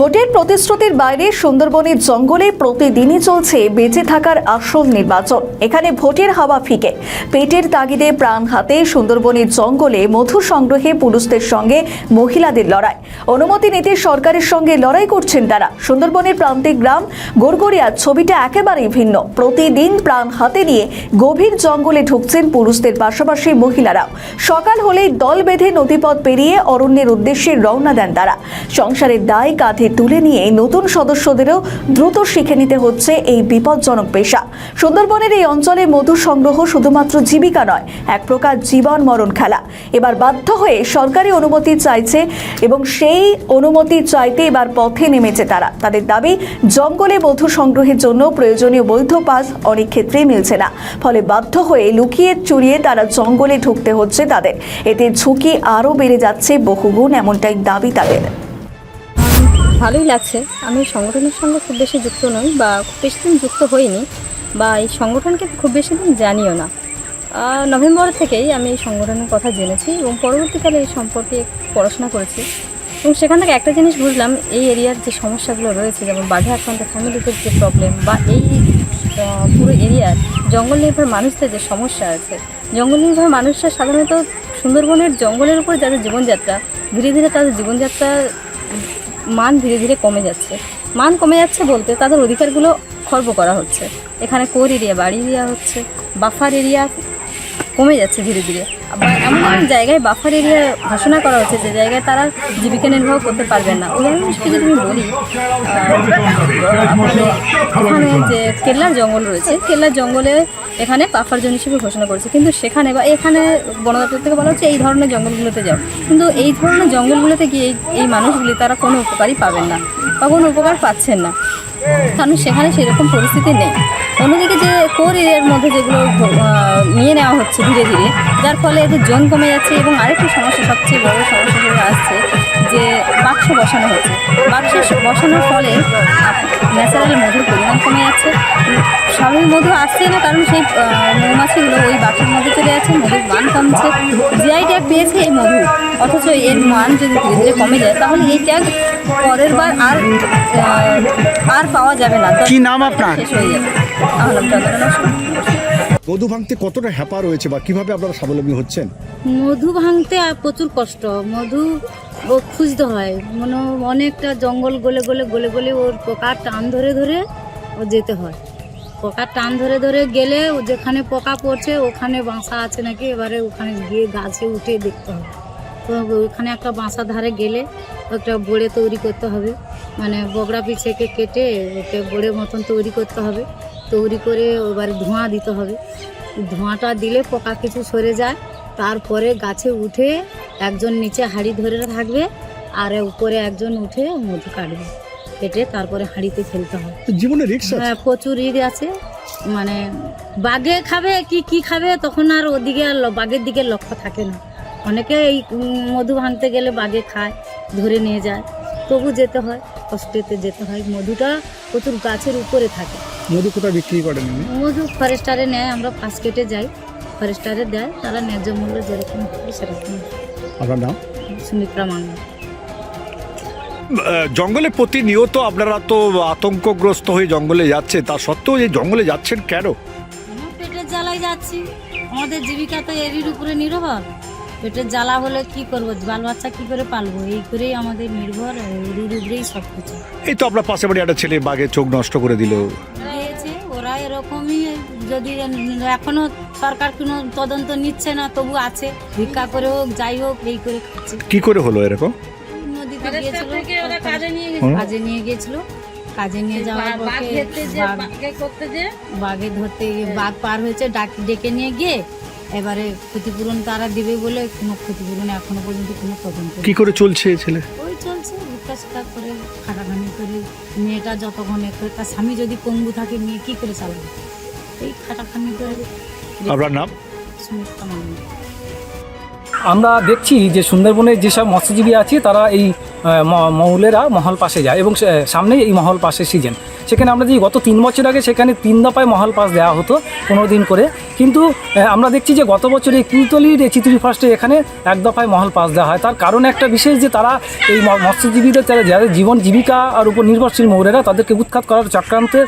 ভোটের প্রতিশ্রুতির বাইরে সুন্দরবনের জঙ্গলে প্রতিদিনই চলছে বেঁচে থাকার আসল নির্বাচন। এখানে ভোটের হাওয়া ফিকে পেটের তাগিদে প্রাণ হাতে সুন্দরবনের জঙ্গলে মধু সংগ্রহে পুরুষদের সঙ্গে মহিলাদের লড়াই। অনুমতি নিতে সরকারের সঙ্গে লড়াই করছেন তারা। সুন্দরবনের প্রান্তিক গ্রাম গড়গড়িয়ার ছবিটা একেবারেই ভিন্ন। প্রতিদিন প্রাণ হাতে নিয়ে গভীর জঙ্গলে ঢুকছেন পুরুষদের পাশাপাশি মহিলারাও। সকাল হলেই দল বেঁধে নদীপথ পেরিয়ে অরণ্যের উদ্দেশ্যে রওনা দেন তারা। সংসারের দায় কাঁধে তুলে নিয়ে নতুন সদস্যদেরও দ্রুত শিখে নিতে হচ্ছে এই বিপজ্জনক পেশা। সুন্দরবনের এই অঞ্চলে মধু সংগ্রহ শুধুমাত্র জীবিকা নয়, এক প্রকার জীবন মরণ খেলা। এবার বাধ্য হয়ে সরকারি অনুমতি চাইছে এবং সেই অনুমতি চাইতে এবার পথে নেমেছে তারা। তাদের দাবি, জঙ্গলে মধু সংগ্রহের জন্য প্রয়োজনীয় বৈধ পাস অনেক ক্ষেত্রেই মিলছে না, ফলে বাধ্য হয়ে লুকিয়ে চুরিয়ে তারা জঙ্গলে ঢুকতে হচ্ছে তাদের। এতে ঝুঁকি আরও বেড়ে যাচ্ছে বহুগুণ, এমনটাই দাবি তাদের। ভালোই লাগছে। আমি সংগঠনের সঙ্গে খুব বেশি যুক্ত নই বা খুব বেশি দিন যুক্ত হইনি বা এই সংগঠনকে খুব বেশি দিন জানিও না। নভেম্বর থেকেই আমি এই সংগঠনের কথা জেনেছি এবং পরবর্তীকালে এই সম্পর্কে পড়াশোনা করেছি এবং সেখান থেকে একটা জিনিস বুঝলাম, এই এরিয়ার যে সমস্যাগুলো রয়েছে, যেমন বাঘে আক্রান্ত ফ্যামিলিদের যে প্রবলেম বা এই পুরো এরিয়ার জঙ্গল নির্ভর মানুষদের যে সমস্যা আছে। জঙ্গল নির্ভর মানুষরা সাধারণত সুন্দরবনের জঙ্গলের উপর যাদের জীবনযাত্রা, ধীরে ধীরে তাদের জীবনযাত্রার মান ধীরে ধীরে কমে যাচ্ছে। মান কমে যাচ্ছে বলতে তাদের অধিকারগুলো খর্ব করা হচ্ছে। এখানে কোর এরিয়া বাড়িয়ে দেওয়া হচ্ছে, বাফার এরিয়া কমে যাচ্ছে ধীরে ধীরে। আবার এমন এমন জায়গায় বাফার এরিয়া ঘোষণা করা হচ্ছে যে জায়গায় তারা জীবিকা নির্বাহ করতে পারবেন না। উদাহরণ হিসেবে যদি আমি বলি, এখানে যে কেল্লার জঙ্গল রয়েছে, কেল্লার জঙ্গলে এখানে বাফার জোন হিসেবে ঘোষণা করেছে, কিন্তু সেখানে বা এখানে বন দপ্তর থেকে বলা হচ্ছে এই ধরনের জঙ্গলগুলোতে যাও, কিন্তু এই ধরনের জঙ্গলগুলোতে গিয়ে এই মানুষগুলি তারা কোনো উপকারই পাবেন না বা কোনো উপকার পাচ্ছেন না, কারণ সেখানে সেরকম পরিস্থিতি নেই। অন্যদিকে যে কোর এরিয়ার মধ্যে যেগুলো নিয়ে নেওয়া হচ্ছে ধীরে ধীরে, যার ফলে এদের জোন কমে যাচ্ছে। এবং আরেকটি সমস্যা, সবচেয়ে বড় সমস্যা হিসেবে আসছে যে বাক্স বসানো হচ্ছে। বাক্স বসানোর ফলে ন্যাচারাল মধুর পরিমাণ কমে যাচ্ছে। স্বাভাবিক মধু আসছে না, কারণ সেই মৌমাছিগুলো ওই বাক্সের মধ্যে চলে যাচ্ছে, মধুর মান কমছে। জিআই ট্যাগ পেয়েছে এই মধু, অথচ এর মান যদি ধীরে ধীরে কমে যায় তাহলে এই ট্যাগ পরের বার আর পাওয়া যাবে না। কি নাম আপনার? শেষ হয়ে যাবে। মধু ভাঙতে কতটা হ্যাপা রয়েছে বা কিভাবে আপনারা স্বাবলম্বী হচ্ছেন? মধু ভাঙতে প্রচুর কষ্ট। মধু খুঁজতে হয়, মানে অনেকটা জঙ্গল গলে গলে গলে গলে ওর পোকার টান ধরে ধরে ও যেতে হয়। পোকার টান ধরে ধরে গেলে যেখানে পোকা পড়ছে ওখানে বাসা আছে নাকি, এবারে ওখানে গিয়ে গাছে উঠে দেখতে হবে। তো ওখানে একটা বাসা ধারে গেলে একটা বড়ে তৈরি করতে হবে, মানে বগড়া পিছেকে কেটে ওকে বড়ে মতন তৈরি করতে হবে। তৈরি করে এবারে ধোঁয়া দিতে হবে। ধোঁয়াটা দিলে পোকা কিছু সরে যায়। তারপরে গাছে উঠে একজন নিচে হাঁড়ি ধরে থাকবে আর উপরে একজন উঠে মধু কাটবে, কেটে তারপরে হাঁড়িতে ফেলতে হবে। জীবনে রিস্ক আছে? হ্যাঁ, প্রচুর আছে। মানে বাঘে খাবে কি খাবে, তখন আর ওদিকে বাঘের দিকে লক্ষ্য থাকে না। অনেকে এই মধু ভাঙতে গেলে বাঘে খায়, ধরে নিয়ে যায়, তবু যেতে হয়, কষ্টেতে যেতে হয়। মধুটা প্রচুর গাছের উপরে থাকে। মধু কোথায় বিক্রি করেন? মধু ফরেস্টারে নেয়, আমরা পাশ কেটে যাই, ফরেস্টারে দেয়, তারা ন্যায্য মূল্য যেরকম হবে সেরকম। আপনার নাম? সুমিত্রা মান্না। জঙ্গলে প্রতিনিয়ত আপনারা তো আতঙ্কগ্রস্ত হয়ে জঙ্গলে যাচ্ছে, তা সত্ত্বেও এই জঙ্গলে যাচ্ছেন কেন? পেটের জ্বালায় যাচ্ছি, আমাদের জীবিকা তো এরই উপরে নির্ভর। পেটের জ্বালা হলে কি করবো, বাল বাচ্চা কি করে পালবো, এই করেই আমাদের নির্ভর, এর উপরেই সব কিছু। এই তো আপনার পাশে বাড়ি একটা ছেলে বাঘে চোখ নষ্ট করে দিল। দিয়েছে ওরা এরকমই, যদি এখনো সরকার কোনো তদন্ত নিচ্ছে না, তবু আছে, ভিক্ষা করে হোক যাই হোক এই করে খাচ্ছে। কি করে হলো এরকম? নদীতে গিয়েছিল, কাজে নিয়ে গিয়েছিল, কাজে নিয়ে যাওয়ার পরে বাঘে ধরতে গিয়ে বাঘ পার হয়েছে, ডেকে নিয়ে গিয়ে এবারে ক্ষতিপূরণ তারা দিবে বলে কোনো ক্ষতিপূরণ এখনো পর্যন্ত কোনো তদন্ত। কি করে চলছে ছেলে? ওই চলছে ভিক্ষা শিক্ষা করে, খাটাখানি করে। মেয়েটা যতক্ষণ তার স্বামী যদি পঙ্গু থাকে, মেয়ে কি করে চালাবে, এই খাটাখানি করে। আপনার নাম? সুমিত্রা মান্না। আমরা দেখছি যে সুন্দরবনের যেসব মৎস্যজীবী আছে তারা এই মৌলেরা মহল পাশে যায় এবং সামনেই এই মহল পাশে সিজন। সেখানে আমরা যে গত 3 বছর আগে সেখানে 3 দফায় মহল পাস দেওয়া হতো 15 দিন করে, কিন্তু আমরা দেখছি যে গত বছর এই কুলতলির এই চিতুরি ফার্স্টে এখানে এক দফায় মহল পাস দেওয়া হয়। তার কারণ একটা বিশেষ যে তারা এই মৎস্যজীবীদের যাদের জীবন জীবিকার উপর নির্ভরশীল মৌরেরা তাদেরকে উৎখাত করার চক্রান্তের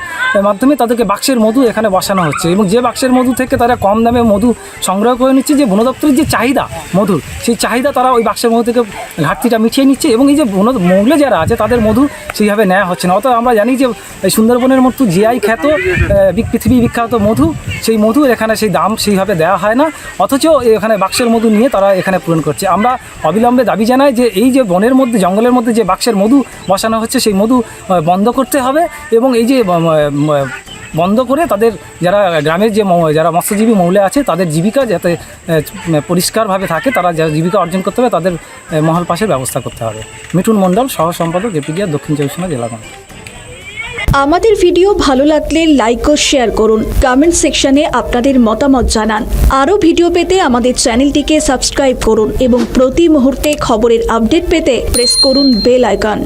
মাধ্যমে তাদেরকে বাক্সের মধু এখানে বসানো হচ্ছে এবং যে বাক্সের মধু থেকে তারা কম দামে মধু সংগ্রহ করে নিচ্ছে, যে বন দপ্তরের যে চাহিদা মধুর, সেই চাহিদা তারা ওই বাক্সের মধু থেকে ঘাটতিটা মিটিয়ে নিচ্ছে এবং এই যে মৌলে যারা আছে তাদের মধু সেইভাবে নেওয়া হচ্ছে না। অর্থাৎ আমরা জানি যে এই সুন্দরবনের মতো জিআই খ্যাত পৃথিবী বিখ্যাত মধু, সেই মধু এখানে সেই দাম সেইভাবে দেওয়া হয় না, অথচ এখানে বাক্সের মধু নিয়ে তারা এখানে পূরণ করছে। আমরা অবিলম্বে দাবি জানাই যে এই যে বনের মধ্যে জঙ্গলের মধ্যে যে বাক্সের মধু বসানো হচ্ছে সেই মধু বন্ধ করতে হবে এবং এই যে বন্ধ করে তাদের যারা গ্রামের যে যারা মৎস্যজীবী মৌলে আছে তাদের জীবিকা যাতে পরিষ্কারভাবে থাকে, তারা যারা জীবিকা অর্জন করতে হবে তাদের মহল পাশের ব্যবস্থা করতে হবে। মিঠুন মণ্ডল, সহ সম্পাদক, এপিডিআর, দক্ষিণ চব্বিশ পরগনা জেলা কমিটি। আমাদের ভিডিও ভালো লাগলে লাইক ও শেয়ার করুন, কমেন্ট সেকশনে আপনাদের মতামত জানান। আরও ভিডিও পেতে আমাদের চ্যানেলটিকে সাবস্ক্রাইব করুন এবং প্রতি মুহূর্তে খবরের আপডেট পেতে প্রেস করুন বেল আইকন।